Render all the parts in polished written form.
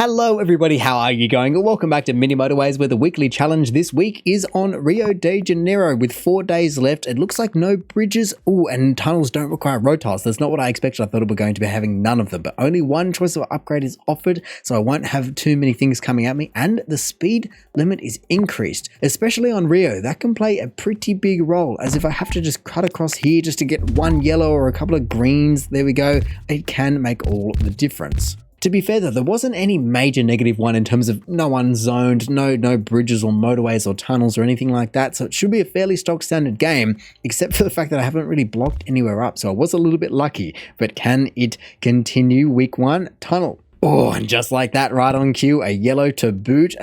Hello everybody, how are you going? Welcome back to Mini Motorways, where the weekly challenge this week is on Rio de Janeiro with 4 days left. It looks like no bridges, and tunnels don't require road tiles. That's not what I expected. I thought we were going to be having none of them, but only one choice of upgrade is offered, so I won't have too many things coming at me, and the speed limit is increased, especially on Rio. That can play a pretty big role, as if I have to just cut across here just to get one yellow or a couple of greens, there we go, it can make all the difference. To be fair though, there wasn't any major negative one in terms of no unzoned, no bridges or motorways or tunnels or anything like that, so it should be a fairly stock standard game, except for the fact that I haven't really blocked anywhere up, so I was a little bit lucky. But can it continue? Week 1, tunnel. Oh, and just like that, right on cue, a yellow to boot.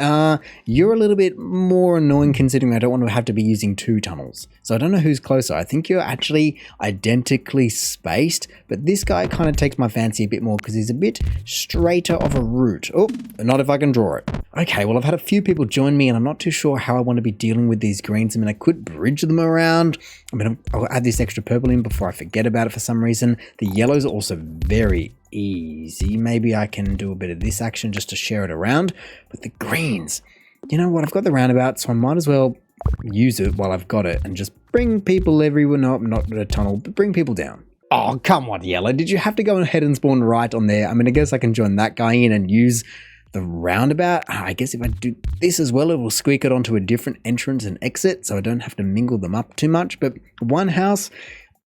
You're a little bit more annoying considering I don't want to have to be using 2 tunnels. So I don't know who's closer. I think you're actually identically spaced, but this guy kind of takes my fancy a bit more because he's a bit straighter of a route. Oh, not if I can draw it. Okay, well, I've had a few people join me and I'm not too sure how I want to be dealing with these greens. I mean, I could bridge them around. I mean, I'll add this extra purple in before I forget about it for some reason. The yellows are also very easy. Maybe I can do a bit of this action just to share it around. But the greens, you know what? I've got the roundabout, so I might as well use it while I've got it and just bring people everywhere. No, not a tunnel, but bring people down. Oh, come on, yellow. Did you have to go ahead and spawn right on there? I mean, I guess I can join that guy in and use the roundabout. I guess if I do this as well, it will squeak it onto a different entrance and exit, so I don't have to mingle them up too much. But one house,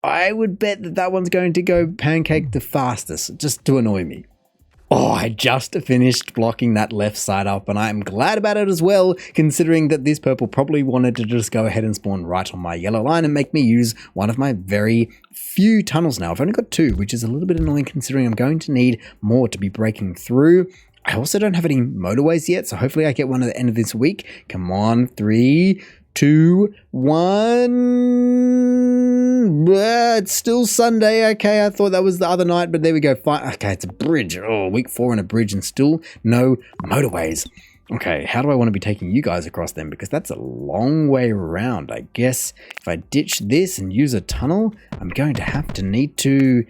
I would bet that that one's going to go pancake the fastest, just to annoy me. Oh, I just finished blocking that left side up, and I'm glad about it as well, considering that this purple probably wanted to just go ahead and spawn right on my yellow line and make me use one of my very few tunnels now. I've only got 2, which is a little bit annoying considering I'm going to need more to be breaking through. I also don't have any motorways yet, so hopefully I get one at the end of this week. Come on, 3, 2, 1. It's still Sunday. Okay, I thought that was the other night, but there we go. Fine. Okay, it's a bridge. Oh, week 4 and a bridge and still no motorways. Okay, how do I want to be taking you guys across them? Because that's a long way around. I guess if I ditch this and use a tunnel, I'm going to have to need to...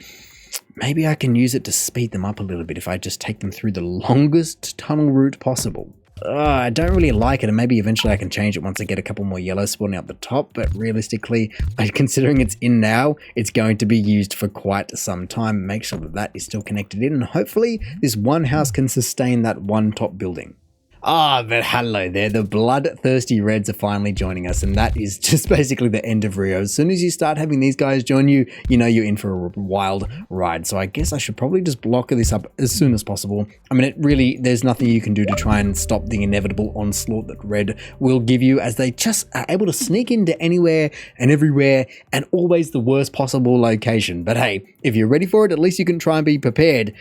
Maybe I can use it to speed them up a little bit if I just take them through the longest tunnel route possible. I don't really like it, and maybe eventually I can change it once I get a couple more yellows spawning up the top, but realistically, considering it's in now, it's going to be used for quite some time. Make sure that that is still connected in, and hopefully this one house can sustain that one top building. But hello there, the bloodthirsty Reds are finally joining us, and that is just basically the end of Rio. As soon as you start having these guys join you, you know you're in for a wild ride. So I guess I should probably just block this up as soon as possible. I mean, there's nothing you can do to try and stop the inevitable onslaught that Red will give you, as they just are able to sneak into anywhere and everywhere, and always the worst possible location. But hey, if you're ready for it, at least you can try and be prepared.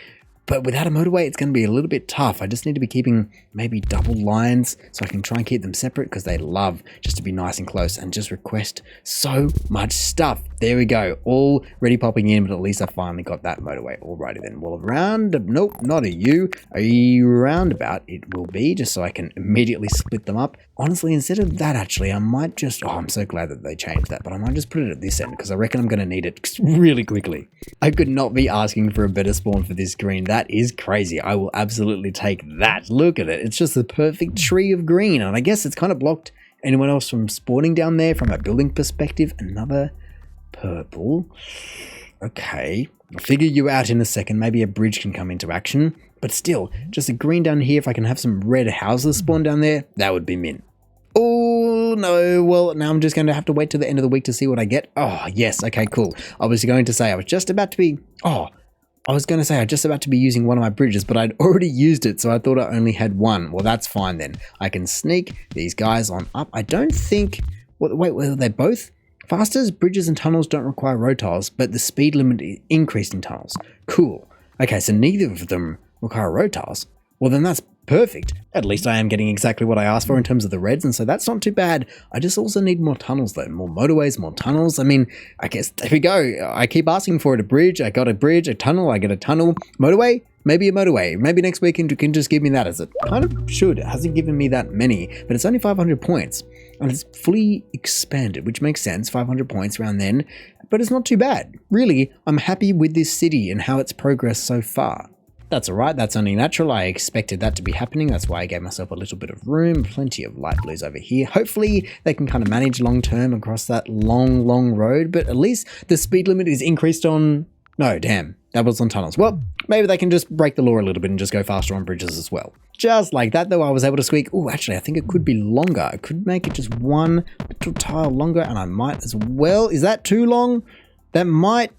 But without a motorway, it's going to be a little bit tough. I just need to be keeping maybe double lines so I can try and keep them separate, because they love just to be nice and close and just request so much stuff. There we go. Already popping in, but at least I finally got that motorway. Alrighty then. Well, nope, not a U. A roundabout it will be, just so I can immediately split them up. Honestly, instead of that, actually, I might just... Oh, I'm so glad that they changed that, but I might just put it at this end, because I reckon I'm going to need it really quickly. I could not be asking for a better spawn for this green. That is crazy. I will absolutely take that. Look at it. It's just the perfect tree of green, and I guess it's kind of blocked anyone else from spawning down there from a building perspective. Another purple. Okay, I'll figure you out in a second. Maybe a bridge can come into action, but still, just a green down here. If I can have some red houses spawn down there, that would be mint. Oh no, well, now I'm just going to have to wait till the end of the week to see what I get. Oh yes, okay, cool. I was going to say I was just about to be using one of my bridges, but I'd already used it, so I thought I only had one. Well, that's fine then. I can sneak these guys on up. I don't think... Wait, were they both? Fasters, bridges, and tunnels don't require road tiles, but the speed limit is increased in tunnels. Cool. Okay, so neither of them require road tiles. Well, then that's perfect. At least I am getting exactly what I asked for in terms of the Reds, and so that's not too bad. I just also need more tunnels though. More motorways, more tunnels. I mean, I guess there we go. I keep asking for it. A bridge, I got a bridge. A tunnel, I get a tunnel. Motorway? Maybe a motorway. Maybe next week you can just give me that, as it kind of should. It hasn't given me that many, but it's only 500 points. And it's fully expanded, which makes sense. 500 points around then. But it's not too bad. Really, I'm happy with this city and how it's progressed so far. That's all right. That's only natural. I expected that to be happening. That's why I gave myself a little bit of room. Plenty of light blues over here. Hopefully they can kind of manage long term across that long road, but at least the speed limit is increased on... No, damn. That was on tunnels. Well, maybe they can just break the law a little bit and just go faster on bridges as well. Just like that, though, I was able to squeak. Oh, actually, I think it could be longer. I could make it just one little tile longer, and I might as well. Is that too long? That might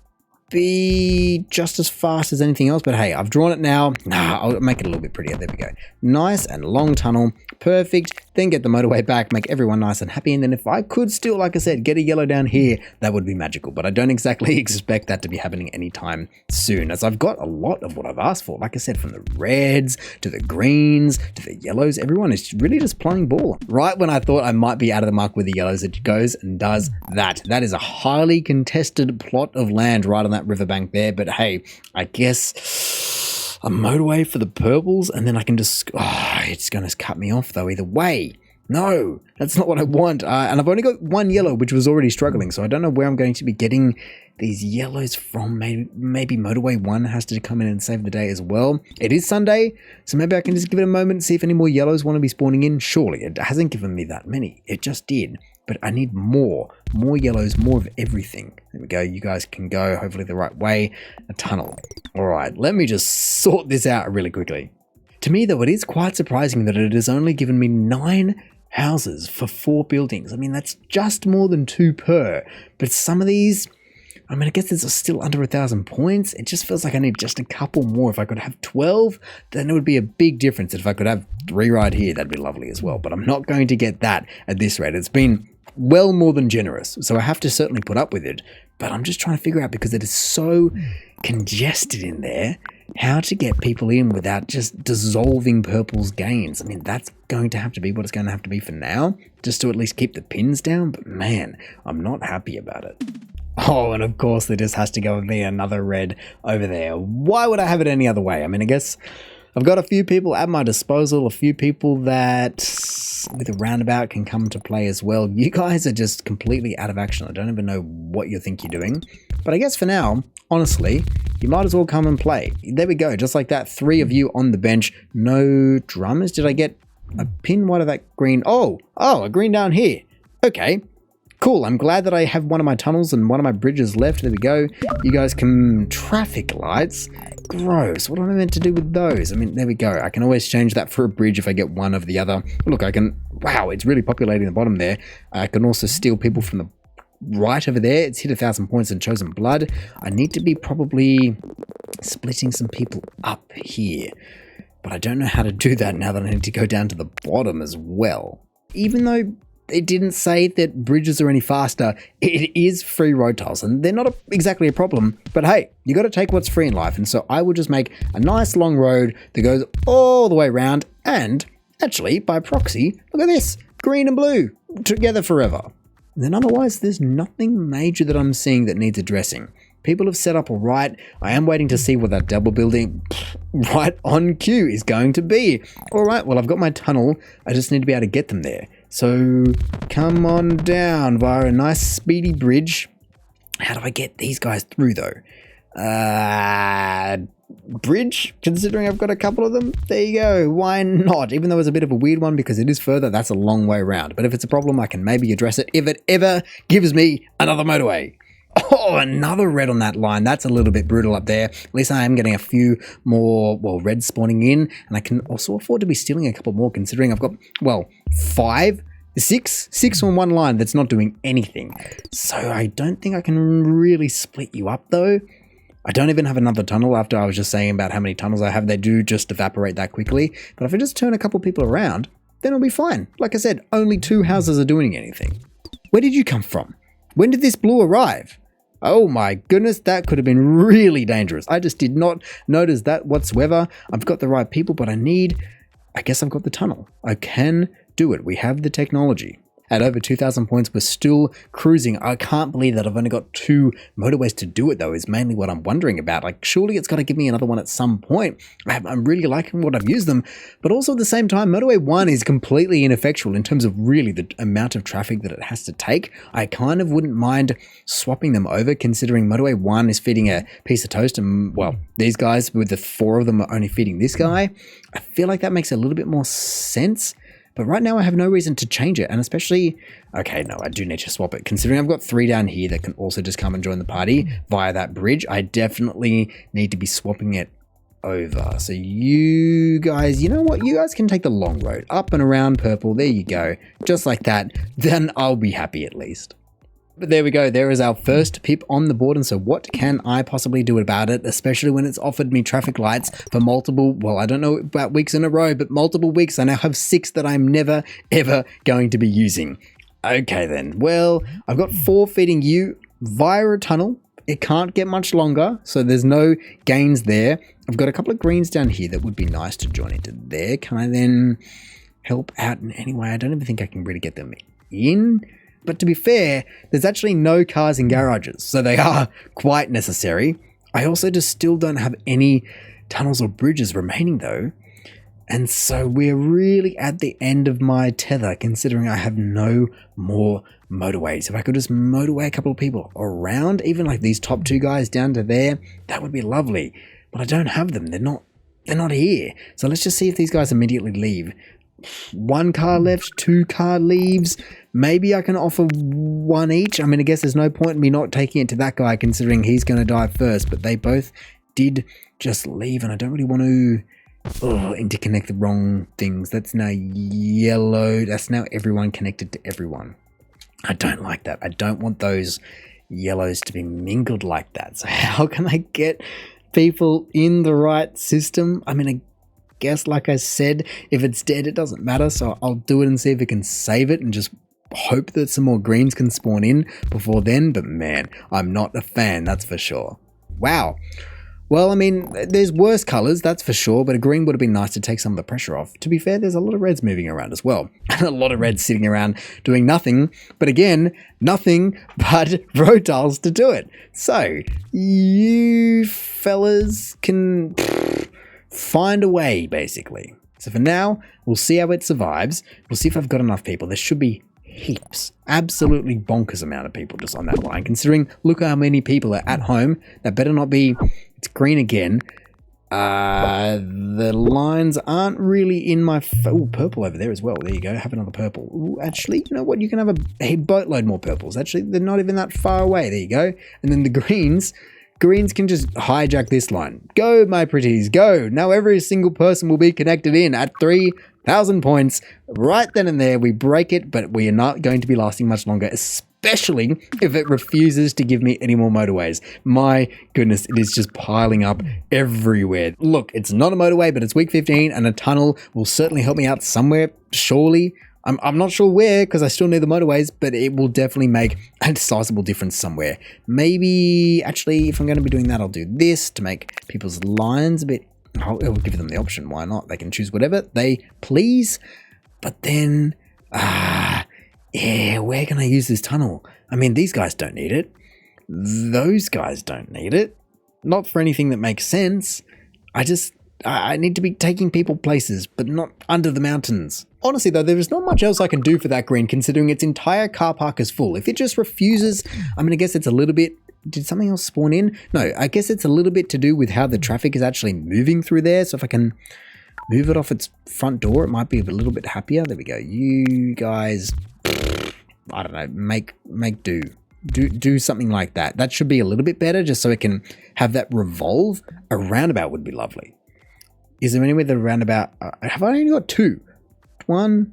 be just as fast as anything else, but hey, I've drawn it now. I'll make it a little bit prettier. There we go. Nice and long tunnel. Perfect. Then get the motorway back, make everyone nice and happy. And then if I could still, like I said, get a yellow down here, that would be magical. But I don't exactly expect that to be happening anytime soon, as I've got a lot of what I've asked for. Like I said, from the reds to the greens to the yellows, everyone is really just playing ball. Right when I thought I might be out of the mark with the yellows, it goes and does that. That is a highly contested plot of land right on that riverbank there. But hey, I guess a motorway for the purples, and then I can just... Oh, it's going to cut me off though either way. No, that's not what I want. And I've only got one yellow, which was already struggling, so I don't know where I'm going to be getting these yellows from. Maybe motorway 1 has to come in and save the day as well. It is Sunday, so maybe I can just give it a moment and see if any more yellows want to be spawning in. Surely, it hasn't given me that many. It just did. But I need more yellows, more of everything. There we go. You guys can go hopefully the right way. A tunnel. All right, let me just sort this out really quickly. To me, though, it is quite surprising that it has only given me 9 houses for 4 buildings. I mean, that's just more than 2 per. But some of these, I mean, I guess it's still under 1,000 points. It just feels like I need just a couple more. If I could have 12, then it would be a big difference. If I could have 3 right here, that'd be lovely as well. But I'm not going to get that at this rate. It's been well more than generous, so I have to certainly put up with it. But I'm just trying to figure out, because it is so congested in there, how to get people in without just dissolving purple's gains. I mean, that's going to have to be what it's going to have to be for now, just to at least keep the pins down. But man, I'm not happy about it. Oh, and of course there just has to go and be another red over there. Why would I have it any other way? I mean, I guess I've got a few people at my disposal, a few people that with a roundabout can come to play as well. You guys are just completely out of action. I don't even know what you think you're doing. But I guess for now, honestly, you might as well come and play. There we go, just like that. 3 of you on the bench. No drummers. Did I get a pin? What of that green? Oh, a green down here. Okay. Cool, I'm glad that I have one of my tunnels and one of my bridges left. There we go. You guys can... Traffic lights? Gross. What am I meant to do with those? I mean, there we go. I can always change that for a bridge if I get one over the other. Look, I can... Wow, it's really populating the bottom there. I can also steal people from the right over there. It's hit 1,000 points and chosen blood. I need to be probably splitting some people up here. But I don't know how to do that now that I need to go down to the bottom as well. Even though... It didn't say that bridges are any faster. It is free road tiles, and they're not exactly a problem. But hey, you got to take what's free in life. And so I will just make a nice long road that goes all the way around. And actually, by proxy, look at this. Green and blue together forever. And then otherwise, there's nothing major that I'm seeing that needs addressing. People have set up all right. I am waiting to see what that double building right on cue is going to be. All right, well, I've got my tunnel. I just need to be able to get them there. So come on down via a nice speedy bridge. How do I get these guys through though? Bridge, considering I've got a couple of them. There you go. Why not? Even though it's a bit of a weird one because it is further, that's a long way around. But if it's a problem, I can maybe address it if it ever gives me another motorway. Oh, another red on that line. That's a little bit brutal up there. At least I am getting a few more, reds spawning in. And I can also afford to be stealing a couple more considering I've got, 6 on one line that's not doing anything. So I don't think I can really split you up though. I don't even have another tunnel after I was just saying about how many tunnels I have. They do just evaporate that quickly. But if I just turn a couple people around, then it'll be fine. Like I said, only 2 houses are doing anything. Where did you come from? When did this blue arrive? Oh my goodness, that could have been really dangerous. I just did not notice that whatsoever. I've got the right people, but I guess I've got the tunnel. I can do it. We have the technology. At over 2,000 points, we're still cruising. I can't believe that I've only got 2 motorways to do it, though, is mainly what I'm wondering about. Like, surely it's got to give me another one at some point. I'm really liking what I've used them, but also at the same time, Motorway 1 is completely ineffectual in terms of really the amount of traffic that it has to take. I kind of wouldn't mind swapping them over, considering Motorway 1 is feeding a piece of toast, and, well, these guys, with the 4 of them, are only feeding this guy. I feel like that makes a little bit more sense. But right now I have no reason to change it, and especially, okay, no, I do need to swap it. Considering I've got 3 down here that can also just come and join the party via that bridge, I definitely need to be swapping it over. So you guys, you know what? You guys can take the long road, up and around purple. There you go. Just like that. Then I'll be happy at least. But there we go, there is our first pip on the board, and so what can I possibly do about it, especially when it's offered me traffic lights for multiple, well, I don't know about weeks in a row, but multiple weeks. I now have 6 that I'm never, ever going to be using. Okay then, well, I've got 4 feeding you via a tunnel. It can't get much longer, so there's no gains there. I've got a couple of greens down here that would be nice to join into there. Can I then help out in any way? I don't even think I can really get them in. But to be fair, there's actually no cars in garages, so they are quite necessary. I also just still don't have any tunnels or bridges remaining though. And so we're really at the end of my tether, considering I have no more motorways. If I could just motorway a couple of people around, even like these top 2 guys down to there, that would be lovely. But I don't have them. They're not here. So let's just see if these guys immediately leave. 1 car left, 2 car leaves. Maybe I can offer 1 each. I mean, I guess there's no point in me not taking it to that guy, considering he's going to die first. But they both did just leave, and I don't really want to interconnect the wrong things. That's now yellow. That's now everyone connected to everyone. I don't like that. I don't want those yellows to be mingled like that. So how can I get people in the right system? I mean, I guess, like I said, if it's dead, it doesn't matter. So I'll do it and see if it can save it and just hope that some more greens can spawn in before then. But man, I'm not a fan, that's for sure. Wow. Well, I mean, there's worse colors, that's for sure, but a green would have been nice to take some of the pressure off. To be fair, there's a lot of reds moving around as well, and a lot of reds sitting around doing nothing, but again, nothing but road tiles to do it. So, you fellas can find a way, basically. So for now, we'll see how it survives. We'll see if I've got enough people. There should be heaps, absolutely bonkers amount of people just on that line, considering look how many people are at home. That better not be, it's green again. The lines aren't really in my, purple over there as well. There you go, have another purple. Ooh, actually, you know what, you can have a boatload more purples. Actually, they're not even that far away. There you go. And then the greens can just hijack this line. Go, my pretties, go. Now every single person will be connected in at 3,000 points. Right then and there, we break it, but we are not going to be lasting much longer, especially if it refuses to give me any more motorways. My goodness, it is just piling up everywhere. Look, it's not a motorway, but it's week 15, and a tunnel will certainly help me out somewhere, surely. I'm not sure where, because I still need the motorways, but it will definitely make a sizable difference somewhere. Maybe, actually, if I'm going to be doing that, I'll do this to make people's lines a bit, I'll give them the option, why not? They can choose whatever they please. But then, yeah, where can I use this tunnel? I mean, these guys don't need it. Those guys don't need it. Not for anything that makes sense. I need to be taking people places, but not under the mountains. Honestly though, there is not much else I can do for that green, considering its entire car park is full. If it just refuses, I mean, I guess it's a little bit, did something else spawn in? No, I guess it's a little bit to do with how the traffic is actually moving through there. So if I can move it off its front door, it might be a little bit happier. There we go. You guys, I don't know, do something like that. That should be a little bit better, just so it can have that revolve. A roundabout would be lovely. Is there any way the roundabout, have I only got 2? 1,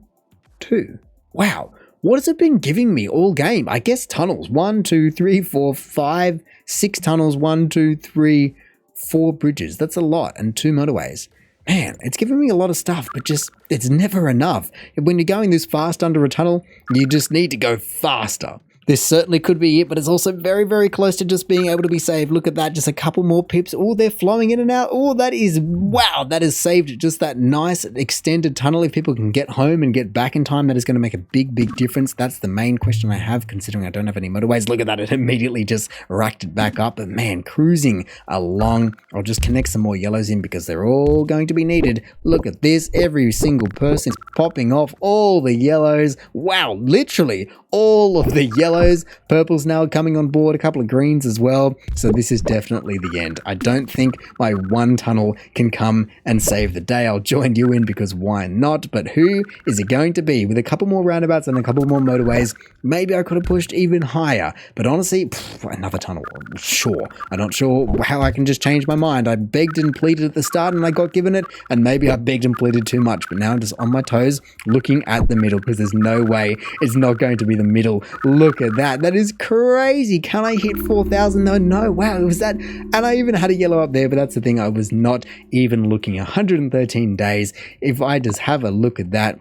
2. Wow. What has it been giving me all game? I guess tunnels. 1, 2, 3, 4, 5, 6 tunnels. 1, 2, 3, 4 bridges. That's a lot. And 2 motorways. Man, it's giving me a lot of stuff, but just, it's never enough. When you're going this fast under a tunnel, you just need to go faster. This certainly could be it, but it's also very, very close to just being able to be saved. Look at that, just a couple more pips. Oh, they're flowing in and out. Oh, that is, wow, that has saved just that nice extended tunnel. If people can get home and get back in time, that is going to make a big, big difference. That's the main question I have, considering I don't have any motorways. Look at that, it immediately just racked it back up. But man, cruising along. I'll just connect some more yellows in because they're all going to be needed. Look at this, every single person's popping off all the yellows. Wow, literally all of the yellows. Purple's now coming on board, a couple of greens as well. So this is definitely the end. I don't think my one tunnel can come and save the day. I'll join you in because why not? But who is it going to be? With a couple more roundabouts and a couple more motorways, maybe I could have pushed even higher. But honestly, another tunnel, sure. I'm not sure how I can just change my mind. I begged and pleaded at the start and I got given it, and maybe I begged and pleaded too much. But now I'm just on my toes looking at the middle because there's no way it's not going to be the middle. Look at that. That is crazy. Can I hit 4,000? No. Wow, it was that. And I even had a yellow up there, but that's the thing. I was not even looking. 113 days. If I just have a look at that,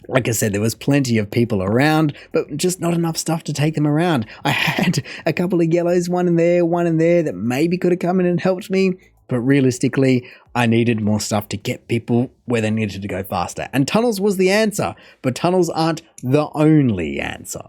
like I said, there was plenty of people around, but just not enough stuff to take them around. I had a couple of yellows, one in there that maybe could have come in and helped me. But realistically, I needed more stuff to get people where they needed to go faster. And tunnels was the answer, but tunnels aren't the only answer.